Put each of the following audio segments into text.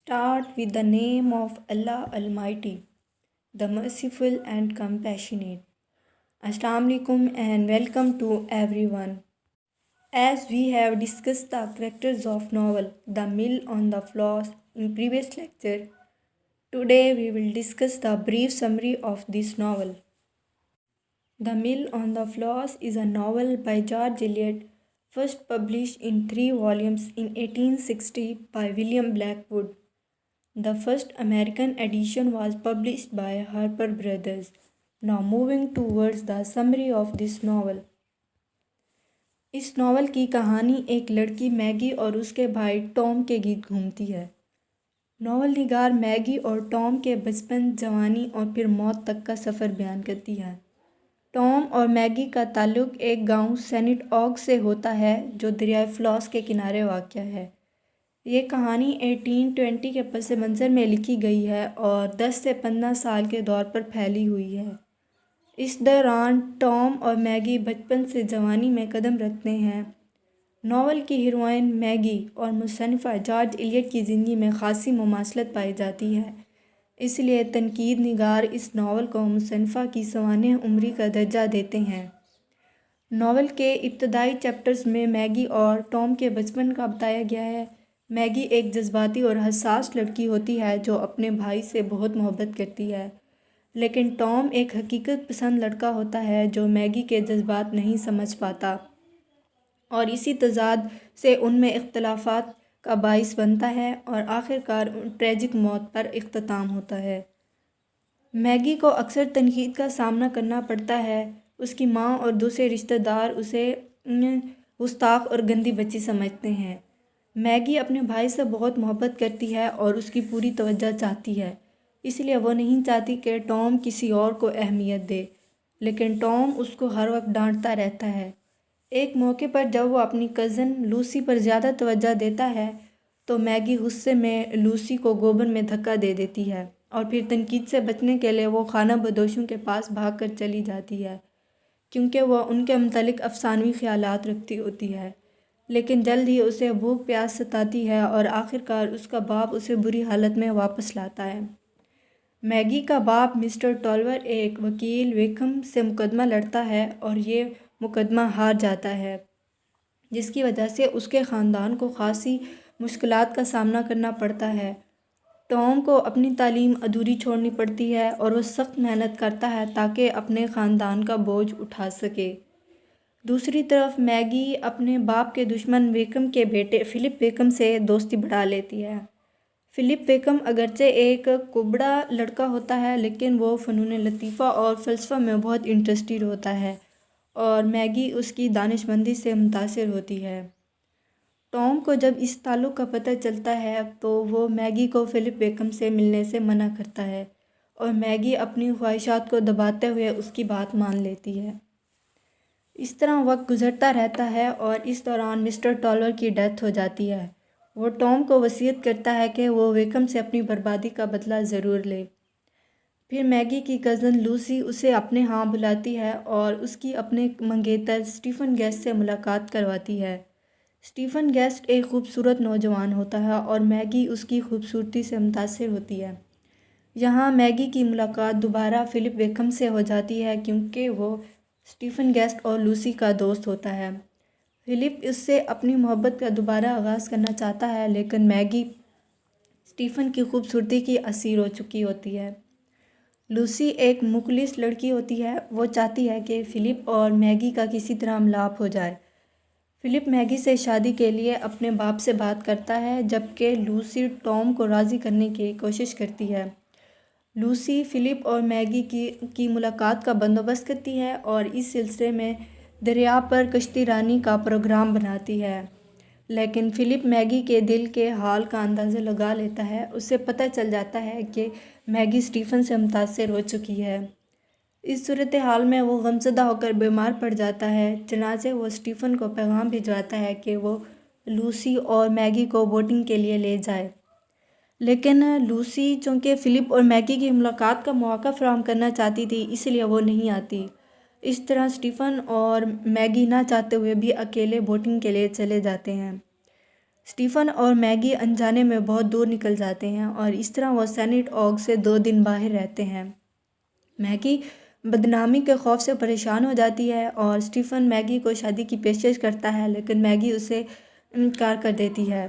Start with the name of Allah Almighty, the Merciful and Compassionate. Assalamu alaikum and welcome to everyone. As we have discussed the characters of novel The Mill on the Floss in previous lecture, today we will discuss the brief summary of this novel. The Mill on the Floss is a novel by George Eliot, first published in 3 volumes in 1860 by William Blackwood. The first American edition was published by Harper Brothers. Now moving towards the summary of this novel. इस novel की कहानी एक लड़की Maggi और उसके भाई Tom के गीत घूमती है। नॉवल निगार मैगी और टॉम के बचपन, जवानी और फिर मौत तक का सफ़र बयान करती है। टॉम और मैगी का ताल्लुक़ एक गांव सेनेट ऑग से होता है जो दरियाए फ्लॉस के किनारे वाक़या है। ये कहानी 1820 के पस मंज़र में लिखी गई है और 10 से 15 साल के दौर पर फैली हुई है। इस दौरान टॉम और मैगी बचपन से जवानी में कदम रखते हैं। नावल की हीरोइन मैगी और मुसन्निफ़ा जॉर्ज एलियट की ज़िंदगी में ख़ासी मुमासलत पाई जाती है, इसलिए तनकीद निगार इस नावल को मुसन्निफ़ा की सवानह उम्री का दर्जा देते हैं। नावल के इब्तदाई चैप्टर्स में मैगी और टॉम के बचपन का बताया गया है। मैगी एक जज्बाती और हसास लड़की होती है जो अपने भाई से बहुत मोहब्बत करती है, लेकिन टॉम एक हकीकत पसंद लड़का होता है जो मैगी के जज्बात नहीं समझ पाता और इसी तज़ाद से उनमें इख्तलाफात का बाइस बनता है और आखिरकार ट्रेजिक मौत पर इख्तिताम होता है। मैगी को अक्सर तनकीद का सामना करना पड़ता है। उसकी माँ और दूसरे रिश्तेदार उसे गुस्ताख और गंदी बच्ची समझते हैं। मैगी अपने भाई से बहुत मोहब्बत करती है और उसकी पूरी तवज्जो चाहती है, इसलिए वो नहीं चाहती कि टॉम किसी और को अहमियत दे, लेकिन टॉम उसको हर वक्त डांटता रहता है। एक मौके पर जब वो अपनी कज़न लूसी पर ज़्यादा तवज्जो देता है तो मैगी गुस्से में लूसी को गोबर में धक्का दे देती है और फिर तनकीद से बचने के लिए वो खाना बदोशों के पास भाग कर चली जाती है, क्योंकि वह उनके मुतालिक अफसानवी ख्यालात रखती होती है। लेकिन जल्द ही उसे भूख प्यास सताती है और आखिरकार उसका बाप उसे बुरी हालत में वापस लाता है। मैगी का बाप मिस्टर टॉलवर एक वकील वेकम से मुकदमा लड़ता है और ये मुकदमा हार जाता है, जिसकी वजह से उसके ख़ानदान को ख़ासी मुश्किलात का सामना करना पड़ता है। टॉम को अपनी तालीम अधूरी छोड़नी पड़ती है और वह सख्त मेहनत करता है ताकि अपने ख़ानदान का बोझ उठा सके। दूसरी तरफ मैगी अपने बाप के दुश्मन वेकम के बेटे फ़िलिप वेकम से दोस्ती बढ़ा लेती है। फ़िलिप वेकम अगरचे एक कुबड़ा लड़का होता है, लेकिन वो फ़नून लतीफ़ा और फ़लसफ़ा में बहुत इंटरेस्टेड होता है और मैगी उसकी दानिशमंदी से मुतासिर होती है। टॉम को जब इस ताल्लुक़ का पता चलता है तो वो मैगी को फ़िलिप वेकम से मिलने से मना करता है और मैगी अपनी ख्वाहिशात को दबाते हुए उसकी बात मान लेती है। इस तरह वक्त गुज़रता रहता है और इस दौरान मिस्टर टॉलर की डेथ हो जाती है। वो टॉम को वसीयत करता है कि वो वेकम से अपनी बर्बादी का बदला ज़रूर ले। फिर मैगी की कज़न लूसी उसे अपने यहाँ बुलाती है और उसकी अपने मंगेतर स्टीफ़न गेस्ट से मुलाकात करवाती है। स्टीफ़न गेस्ट एक खूबसूरत नौजवान होता है और मैगी उसकी खूबसूरती से मुतासिर होती है। यहाँ मैगी की मुलाकात दोबारा फ़िलिप वेकम से हो जाती है, क्योंकि वो स्टीफ़न गेस्ट और लूसी का दोस्त होता है। फ़िलिप उससे अपनी मोहब्बत का दोबारा आगाज़ करना चाहता है, लेकिन मैगी स्टीफ़न की खूबसूरती की असीर हो चुकी होती है। लूसी एक मुखलिस लड़की होती है। वो चाहती है कि फ़िलिप और मैगी का किसी तरह मिलाप हो जाए। फ़िलिप मैगी से शादी के लिए अपने बाप से बात करता है, जबकि लूसी टॉम को राज़ी करने की कोशिश करती है। लूसी फ़िलिप और मैगी की मुलाकात का बंदोबस्त करती है और इस सिलसिले में दरिया पर कश्ती रानी का प्रोग्राम बनाती है, लेकिन फ़िलिप मैगी के दिल के हाल का अंदाज़ा लगा लेता है। उसे पता चल जाता है कि मैगी स्टीफ़न से मुतासिर हो चुकी है। इस सूरत हाल में वो गमज़दा होकर बीमार पड़ जाता है। चनाचे वो स्टीफ़न को पैगाम भिजवाता है कि वो लूसी और मैगी को बोटिंग के लिए ले जाए, लेकिन लूसी चूँकि फ़िलिप और मैगी की मुलाकात का मौका फ़राहम करना चाहती थी, इसलिए वो नहीं आती। इस तरह स्टीफ़न और मैगी ना चाहते हुए भी अकेले बोटिंग के लिए चले जाते हैं। اسٹیفن اور میگی انجانے میں بہت دور نکل جاتے ہیں اور اس طرح وہ سینٹ اوگ سے 2 دن باہر رہتے ہیں۔ میگی بدنامی کے خوف سے پریشان ہو جاتی ہے اور اسٹیفن میگی کو شادی کی پیشکش کرتا ہے، لیکن میگی اسے انکار کر دیتی ہے۔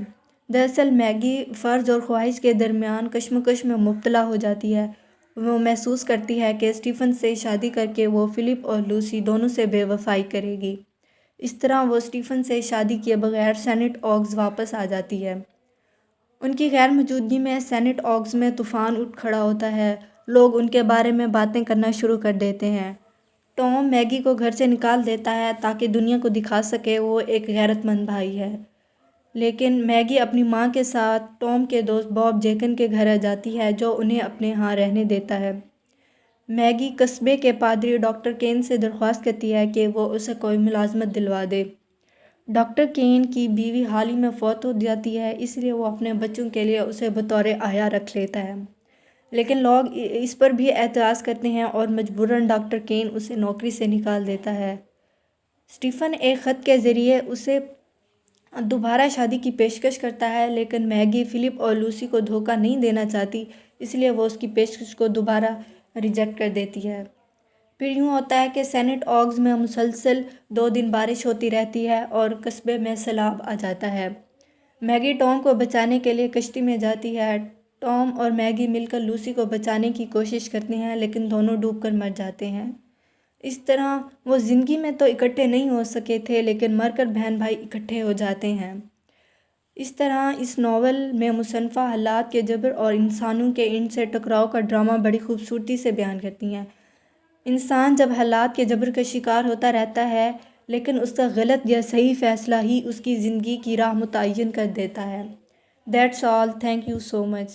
دراصل میگی فرض اور خواہش کے درمیان کشمکش میں مبتلا ہو جاتی ہے۔ وہ محسوس کرتی ہے کہ اسٹیفن سے شادی کر کے وہ فلپ اور لوسی دونوں سے بے وفائی کرے گی۔ اس طرح وہ اسٹیفن سے شادی کیے بغیر سینٹ اوگز واپس آ جاتی ہے۔ ان کی غیر موجودگی میں سینٹ اوگز میں طوفان اٹھ کھڑا ہوتا ہے۔ لوگ ان کے بارے میں باتیں کرنا شروع کر دیتے ہیں۔ ٹام میگی کو گھر سے نکال دیتا ہے تاکہ دنیا کو دکھا سکے وہ ایک غیرت مند بھائی ہے، لیکن میگی اپنی ماں کے ساتھ ٹام کے دوست باب جیکن کے گھر آ جاتی ہے جو انہیں اپنے ہاں رہنے دیتا ہے۔ میگی قصبے کے پادری ڈاکٹر کین سے درخواست کرتی ہے کہ وہ اسے کوئی ملازمت دلوا دے۔ ڈاکٹر کین کی بیوی حال ہی میں فوت ہو جاتی ہے، اس لیے وہ اپنے بچوں کے لیے اسے بطور آیا رکھ لیتا ہے، لیکن لوگ اس پر بھی اعتراض کرتے ہیں اور مجبوراً ڈاکٹر کین اسے نوکری سے نکال دیتا ہے۔ اسٹیفن ایک خط کے ذریعے اسے دوبارہ شادی کی پیشکش کرتا ہے، لیکن میگی فلپ اور لوسی کو دھوکہ نہیں دینا چاہتی، اس لیے وہ اس کی پیشکش کو دوبارہ ریجیکٹ کر دیتی ہے۔ پھر یوں ہوتا ہے کہ سینٹ اوگز میں مسلسل 2 دن بارش ہوتی رہتی ہے اور قصبے میں سیلاب آ جاتا ہے۔ میگی ٹام کو بچانے کے لیے کشتی میں جاتی ہے۔ ٹام اور میگی مل کر لوسی کو بچانے کی کوشش کرتے ہیں، لیکن دونوں ڈوب کر مر جاتے ہیں۔ اس طرح وہ زندگی میں تو اکٹھے نہیں ہو سکے تھے، لیکن مر کر بہن بھائی اکٹھے ہو جاتے ہیں۔ اس طرح اس ناول میں مصنفہ حالات کے جبر اور انسانوں کے ان سے ٹکراؤ کا ڈرامہ بڑی خوبصورتی سے بیان کرتی ہیں۔ انسان جب حالات کے جبر کا شکار ہوتا رہتا ہے، لیکن اس کا غلط یا صحیح فیصلہ ہی اس کی زندگی کی راہ متعین کر دیتا ہے۔ That's all. Thank you so much.